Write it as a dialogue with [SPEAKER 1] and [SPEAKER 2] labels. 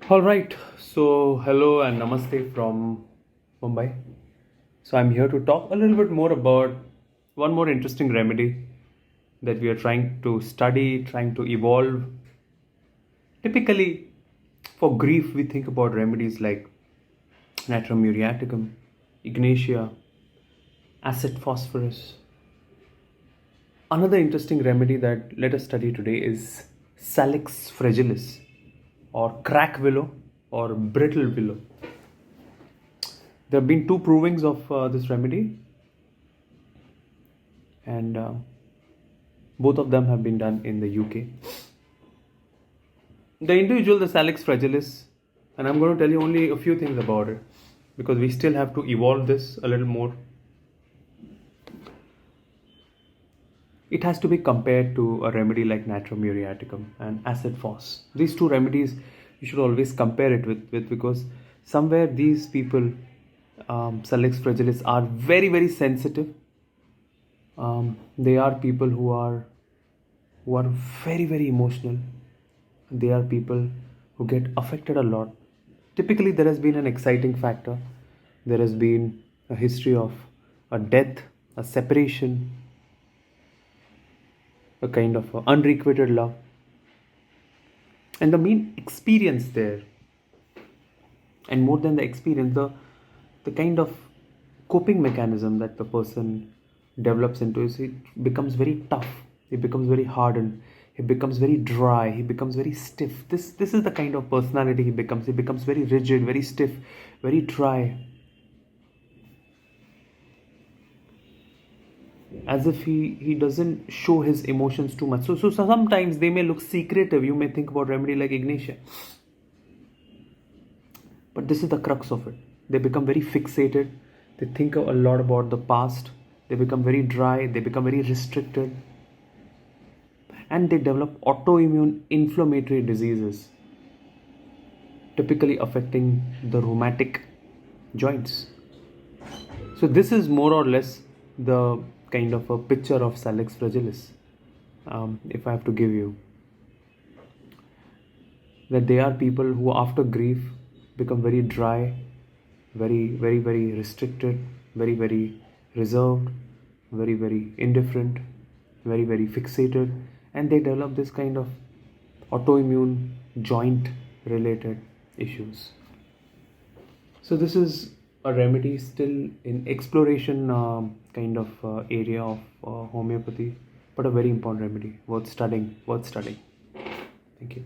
[SPEAKER 1] All right, so hello and namaste from Mumbai. So I'm here to talk a little bit more about one more interesting remedy that we are trying to study, trying to evolve. Typically, for grief, we think about remedies like natrum muriaticum, ignatia, acid phosphorus. Another interesting remedy that let us study today is salix fragilis, or crack willow, or brittle willow. There have been two provings of this remedy, and both of them have been done in the UK. The individual, the Salix fragilis, and I'm going to tell you only a few things about it because we still have to evolve this a little more. It has to be compared to a remedy like natrum muriaticum and acid phos. These two remedies you should always compare it with because somewhere these people, Salix fragilis, are very very sensitive. They are people who are very very emotional. They are people who get affected a lot. Typically, there has been an exciting factor. There has been a history of a death, a separation, a kind of unrequited love. And the main experience there, and more than the experience, the kind of coping mechanism that the person develops into is it becomes very tough. It becomes very hardened. He becomes very dry. He becomes very stiff. This is the kind of personality he becomes. He becomes very rigid, very stiff, very dry, as if he doesn't show his emotions too much. So sometimes they may look secretive. You may think about remedy like ignatia, but this is the crux of it. They become very fixated. They think a lot about the past. They become very dry. They become very restricted, and they develop autoimmune inflammatory diseases, typically affecting the rheumatic joints. So this is more or less the kind of a picture of Salix fragilis. If I have to give you, that they are people who after grief become very dry, very restricted, very reserved, very indifferent, very fixated, and they develop this kind of autoimmune joint related issues. So this is a remedy still in exploration kind of area of homeopathy, but a very important remedy worth studying. Thank you.